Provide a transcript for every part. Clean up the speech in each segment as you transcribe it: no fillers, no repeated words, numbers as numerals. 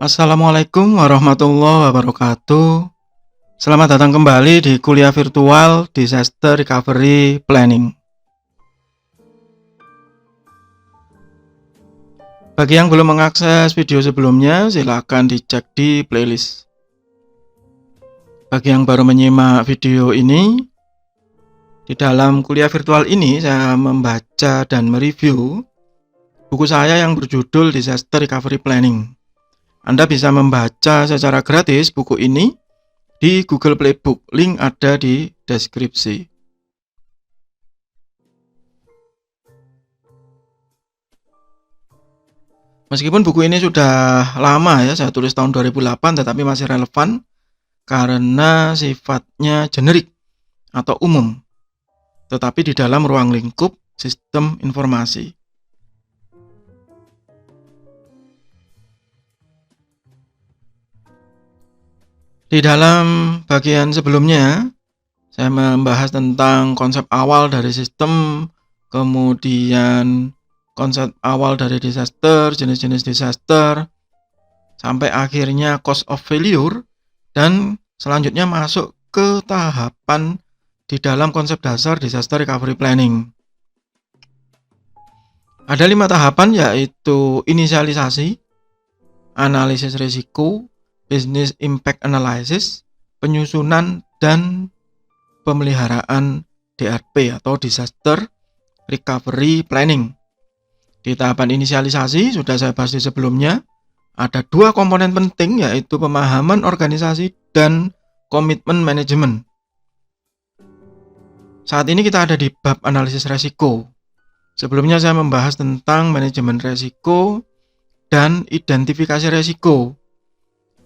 Assalamualaikum warahmatullahi wabarakatuh. Selamat datang kembali di kuliah virtual Disaster Recovery Planning. Bagi yang belum mengakses video sebelumnya, silakan dicek di playlist. Bagi yang baru menyimak video ini, di dalam kuliah virtual ini saya membaca dan mereview buku saya yang berjudul Disaster Recovery Planning. Anda bisa membaca secara gratis buku ini di Google Playbook, link ada di deskripsi. Meskipun buku ini sudah lama ya, saya tulis tahun 2008, tetapi masih relevan karena sifatnya generik atau umum, tetapi di dalam ruang lingkup sistem informasi. Di dalam bagian sebelumnya, saya membahas tentang konsep awal dari sistem, kemudian konsep awal dari disaster, jenis-jenis disaster, sampai akhirnya cost of failure, dan selanjutnya masuk ke tahapan di dalam konsep dasar disaster recovery planning. Ada 5 tahapan, yaitu inisialisasi, analisis risiko, business impact analysis, penyusunan, dan pemeliharaan DRP atau disaster recovery planning. Di tahapan inisialisasi sudah saya bahas di sebelumnya, ada 2 komponen penting, yaitu pemahaman organisasi dan komitmen manajemen. Saat ini kita ada di bab analisis resiko. Sebelumnya saya membahas tentang manajemen resiko dan identifikasi resiko.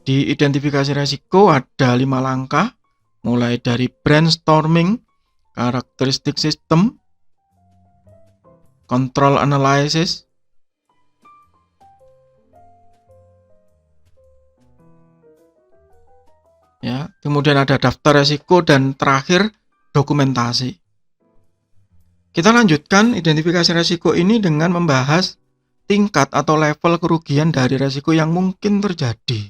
Di identifikasi resiko ada 5 langkah, mulai dari brainstorming, karakteristik sistem, control analysis, ya, kemudian ada daftar resiko, dan terakhir dokumentasi. Kita lanjutkan identifikasi resiko ini dengan membahas tingkat atau level kerugian dari resiko yang mungkin terjadi.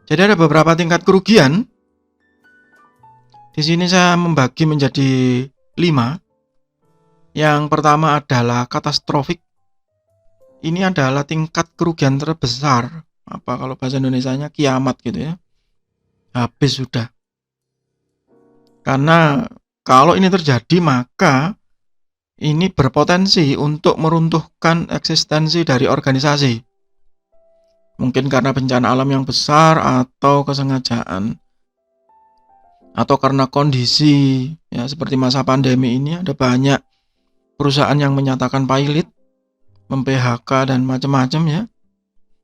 Jadi ada beberapa tingkat kerugian. Di sini saya membagi menjadi 5. Yang pertama adalah katastrofik. Ini adalah tingkat kerugian terbesar. Apa kalau bahasa Indonesianya kiamat gitu ya. Habis sudah. Karena kalau ini terjadi, maka ini berpotensi untuk meruntuhkan eksistensi dari organisasi. Mungkin karena bencana alam yang besar atau kesengajaan. Atau karena kondisi ya seperti masa pandemi ini, ada banyak perusahaan yang menyatakan pilot, mem-PHK dan macam-macam ya.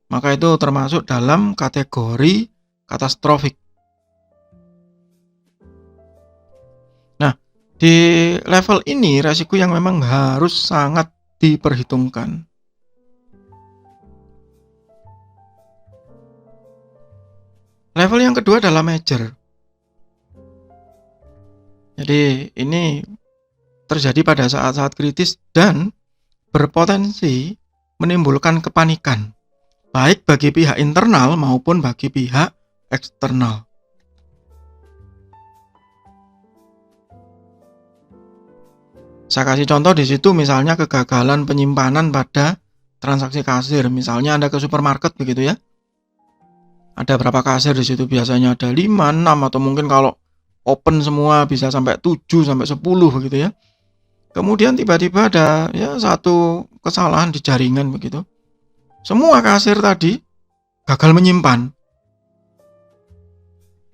Maka itu termasuk dalam kategori katastrofik. Nah, di level ini resiko yang memang harus sangat diperhitungkan. Level yang kedua adalah major. Jadi ini terjadi pada saat-saat kritis dan berpotensi menimbulkan kepanikan, baik bagi pihak internal maupun bagi pihak eksternal. Saya kasih contoh di situ, misalnya kegagalan penyimpanan pada transaksi kasir. Misalnya Anda ke supermarket begitu ya. Ada berapa kasir di situ? Biasanya ada 5, 6, atau mungkin kalau open semua bisa sampai 7 sampai 10 begitu ya. Kemudian tiba-tiba ada ya satu kesalahan di jaringan begitu. Semua kasir tadi gagal menyimpan.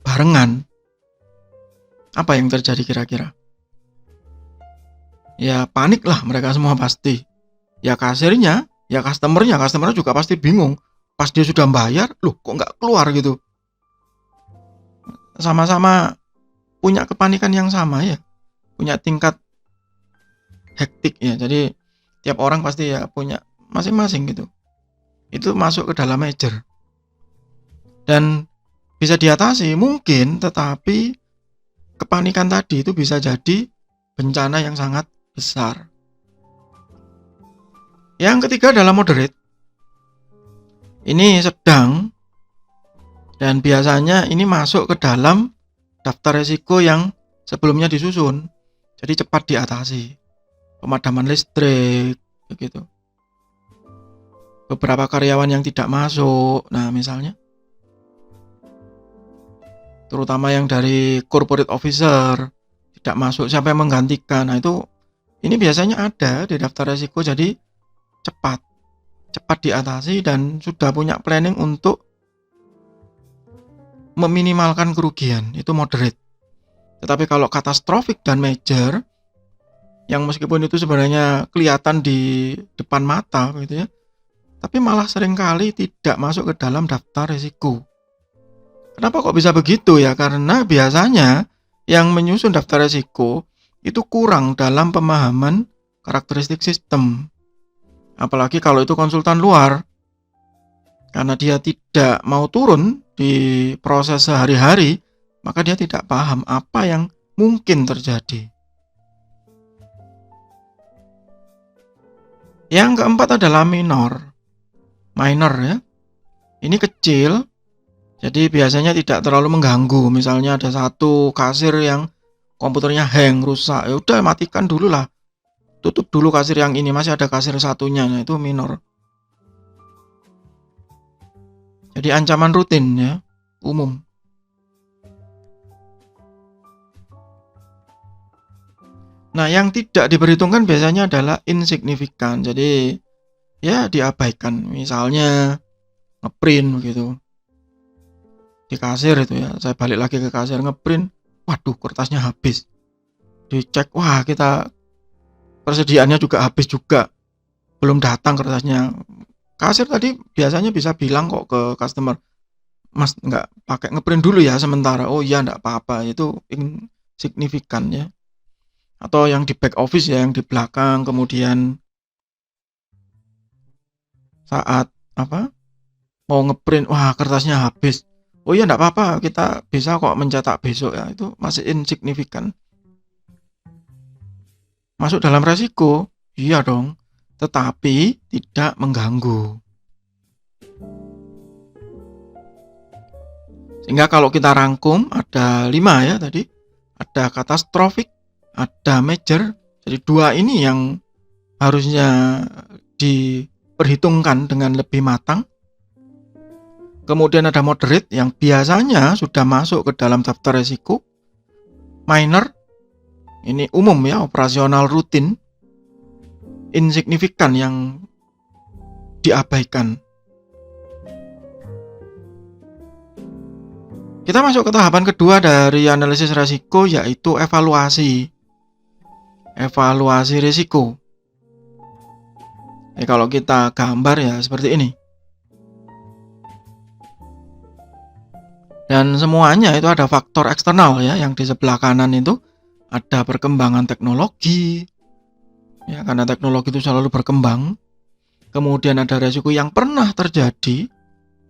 Barengan. Apa yang terjadi kira-kira? Ya paniklah mereka semua pasti. Ya kasirnya, ya customernya juga pasti bingung. Pas dia sudah bayar, loh kok nggak keluar gitu. Sama-sama punya kepanikan yang sama ya. Punya tingkat hektik ya. Jadi tiap orang pasti ya punya masing-masing gitu. Itu masuk ke dalam major. Dan bisa diatasi mungkin, tetapi kepanikan tadi itu bisa jadi bencana yang sangat besar. Yang ketiga adalah moderate. Ini sedang, dan biasanya ini masuk ke dalam daftar resiko yang sebelumnya disusun. Jadi cepat diatasi. Pemadaman listrik, begitu. Beberapa karyawan yang tidak masuk, nah misalnya. Terutama yang dari corporate officer tidak masuk, siapa yang menggantikan. Nah itu, ini biasanya ada di daftar resiko, jadi cepat diatasi dan sudah punya planning untuk meminimalkan kerugian, itu moderate. Tetapi kalau katastrofik dan major, yang meskipun itu sebenarnya kelihatan di depan mata gitu ya, tapi malah seringkali tidak masuk ke dalam daftar risiko. Kenapa kok bisa begitu ya? Karena biasanya yang menyusun daftar risiko itu kurang dalam pemahaman karakteristik sistem. Apalagi kalau itu konsultan luar. Karena dia tidak mau turun di proses sehari-hari, maka dia tidak paham apa yang mungkin terjadi. Yang keempat adalah minor ya. Ini kecil, jadi biasanya tidak terlalu mengganggu. Misalnya ada satu kasir yang komputernya hang, rusak, ya udah matikan dulu lah. Tutup dulu kasir yang ini, masih ada kasir satunya, nah itu minor. Jadi ancaman rutin ya, umum. Nah, yang tidak diperhitungkan biasanya adalah insignifikan. Jadi ya diabaikan. Misalnya ngeprint gitu. Di kasir itu ya, saya balik lagi ke kasir ngeprint, waduh kertasnya habis. Dicek, wah kita persediaannya juga habis juga. Belum datang kertasnya. Kasir tadi biasanya bisa bilang kok ke customer, Mas nggak pakai ngeprint dulu ya sementara. Oh iya nggak apa-apa, itu insignifikan ya. Atau yang di back office ya, yang di belakang, kemudian saat mau ngeprint, wah kertasnya habis. Oh iya nggak apa-apa, kita bisa kok mencetak besok ya. Itu masih insignifikan. Masuk dalam resiko? Iya dong. Tetapi tidak mengganggu. Sehingga kalau kita rangkum ada 5 ya tadi. Ada katastrofik, ada major. Jadi 2 ini yang harusnya diperhitungkan dengan lebih matang. Kemudian ada moderate yang biasanya sudah masuk ke dalam daftar resiko. Minor, ini umum ya, operasional rutin. Insignifikan yang diabaikan. Kita masuk ke tahapan kedua dari analisis risiko, yaitu evaluasi. Evaluasi risiko. Kalau kita gambar ya seperti ini. Dan semuanya itu ada faktor eksternal ya, yang di sebelah kanan itu ada perkembangan teknologi. Ya, karena teknologi itu selalu berkembang. Kemudian ada risiko yang pernah terjadi,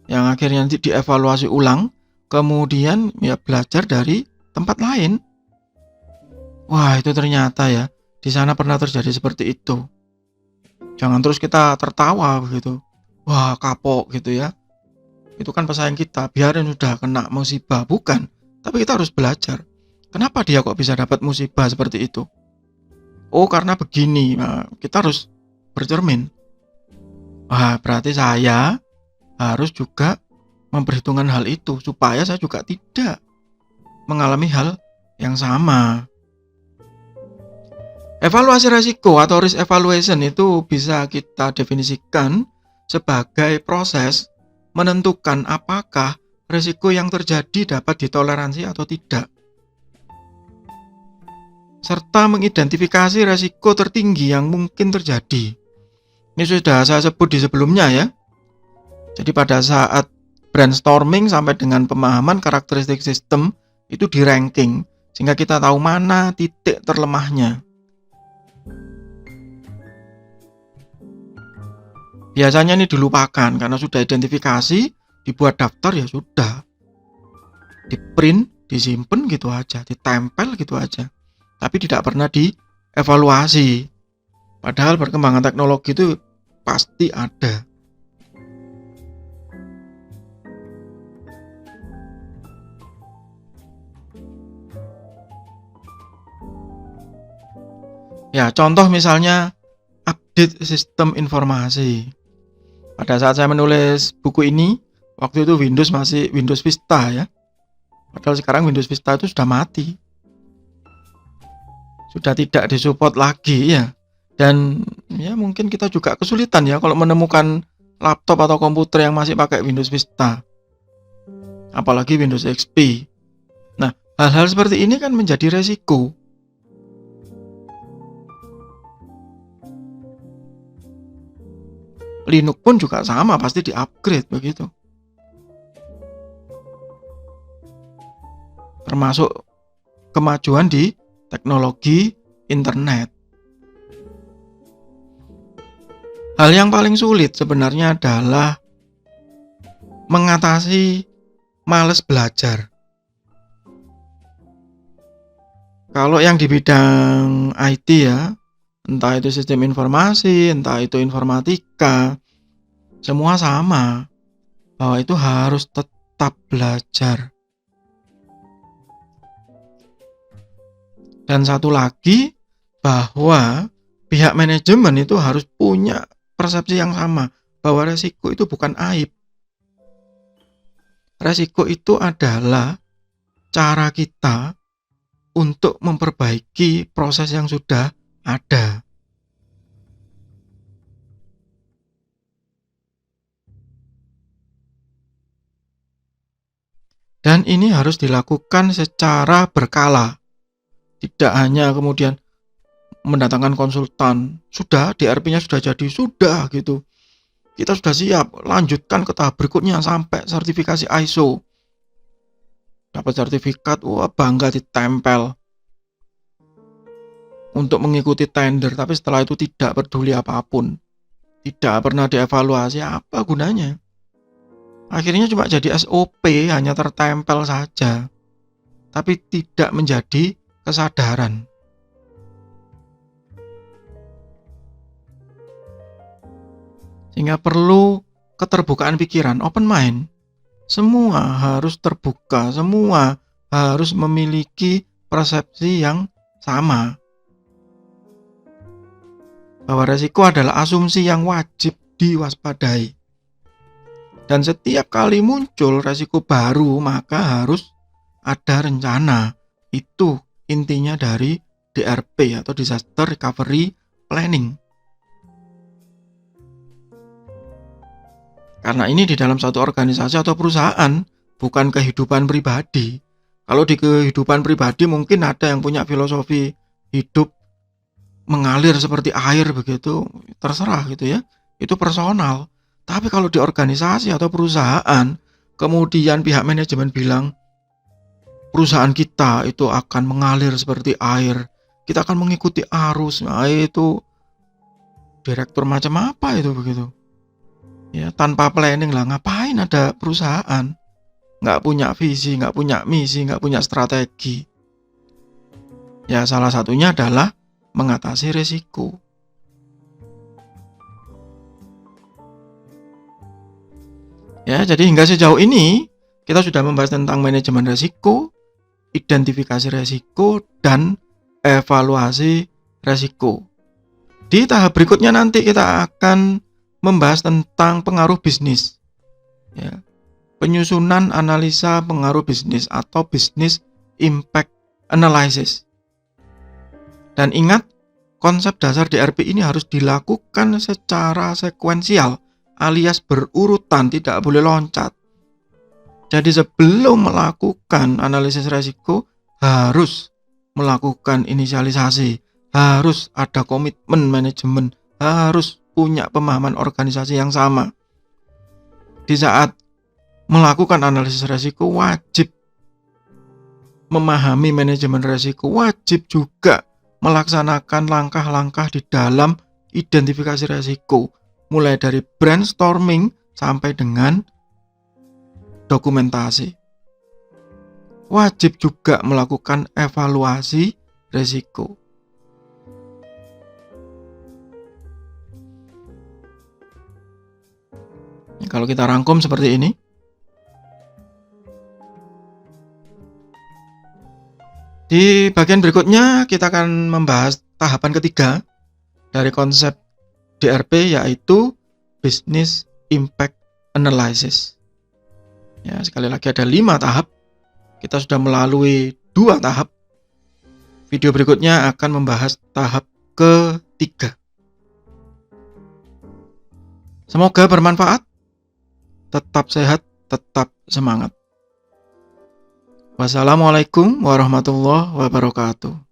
yang akhirnya nanti dievaluasi ulang. Kemudian ya belajar dari tempat lain. Wah itu ternyata ya, di sana pernah terjadi seperti itu. Jangan terus kita tertawa begitu. Wah kapok gitu ya. Itu kan pesaing kita, biarin sudah kena musibah. Bukan, tapi kita harus belajar. Kenapa dia kok bisa dapat musibah seperti itu? Oh karena begini, nah, kita harus bercermin. Wah berarti saya harus juga memperhitungkan hal itu supaya saya juga tidak mengalami hal yang sama. Evaluasi risiko atau risk evaluation itu bisa kita definisikan sebagai proses menentukan apakah risiko yang terjadi dapat ditoleransi atau tidak, serta mengidentifikasi risiko tertinggi yang mungkin terjadi. Ini sudah saya sebut di sebelumnya ya. Jadi pada saat brainstorming sampai dengan pemahaman karakteristik sistem itu di ranking, sehingga kita tahu mana titik terlemahnya. Biasanya ini dilupakan karena sudah identifikasi, dibuat daftar ya sudah. Di print, disimpan gitu aja, ditempel gitu aja. Tapi tidak pernah dievaluasi. Padahal perkembangan teknologi itu pasti ada. Ya, contoh misalnya update sistem informasi. Pada saat saya menulis buku ini, waktu itu Windows masih Windows Vista ya. Padahal sekarang Windows Vista itu sudah mati. Sudah tidak disupport lagi ya. Dan ya mungkin kita juga kesulitan ya kalau menemukan laptop atau komputer yang masih pakai Windows Vista. Apalagi Windows XP. Nah, hal-hal seperti ini kan menjadi resiko. Linux pun juga sama, pasti di-upgrade begitu. Termasuk kemajuan di teknologi internet. Hal yang paling sulit sebenarnya adalah mengatasi malas belajar. Kalau yang di bidang IT ya, entah itu sistem informasi, entah itu informatika, semua sama, bahwa itu harus tetap belajar. Dan satu lagi, bahwa pihak manajemen itu harus punya persepsi yang sama, bahwa resiko itu bukan aib. Resiko itu adalah cara kita untuk memperbaiki proses yang sudah ada. Dan ini harus dilakukan secara berkala. Tidak hanya kemudian mendatangkan konsultan, sudah DRP-nya sudah jadi, sudah gitu. Kita sudah siap, lanjutkan ke tahap berikutnya sampai sertifikasi ISO. Dapat sertifikat, wah bangga ditempel untuk mengikuti tender, tapi setelah itu tidak peduli apapun. Tidak pernah dievaluasi, apa gunanya? Akhirnya cuma jadi SOP, hanya tertempel saja. Tapi tidak menjadi kesadaran. Sehingga perlu keterbukaan pikiran, open mind. Semua harus terbuka, semua harus memiliki persepsi yang sama. Bahwa resiko adalah asumsi yang wajib diwaspadai. Dan setiap kali muncul resiko baru, maka harus ada rencana. Itu intinya dari DRP atau Disaster Recovery Planning. Karena ini di dalam satu organisasi atau perusahaan, bukan kehidupan pribadi. Kalau di kehidupan pribadi mungkin ada yang punya filosofi hidup mengalir seperti air begitu, terserah gitu ya. Itu personal. Tapi kalau di organisasi atau perusahaan, kemudian pihak manajemen bilang, perusahaan kita itu akan mengalir seperti air. Kita akan mengikuti arus. Nah, itu direktur macam apa itu begitu? Ya, tanpa planning lah, ngapain ada perusahaan? Nggak punya visi, nggak punya misi, nggak punya strategi. Ya, salah satunya adalah mengatasi risiko. Ya, jadi hingga sejauh ini kita sudah membahas tentang manajemen risiko, identifikasi risiko, dan evaluasi risiko. Di tahap berikutnya nanti kita akan membahas tentang pengaruh bisnis. Ya, penyusunan analisa pengaruh bisnis atau business impact analysis. Dan ingat, konsep dasar DRP ini harus dilakukan secara sekuensial alias berurutan, tidak boleh loncat. Jadi sebelum melakukan analisis risiko harus melakukan inisialisasi, harus ada komitmen manajemen, harus punya pemahaman organisasi yang sama. Di saat melakukan analisis risiko wajib memahami manajemen risiko, wajib juga melaksanakan langkah-langkah di dalam identifikasi risiko, mulai dari brainstorming sampai dengan dokumentasi. Wajib juga melakukan evaluasi risiko. Kalau kita rangkum seperti ini, di bagian berikutnya kita akan membahas tahapan ketiga dari konsep DRP, yaitu Business Impact Analysis. Ya, sekali lagi ada 5 tahap. Kita sudah melalui 2 tahap. Video berikutnya akan membahas tahap ketiga. Semoga bermanfaat. Tetap sehat, tetap semangat. Wassalamualaikum warahmatullahi wabarakatuh.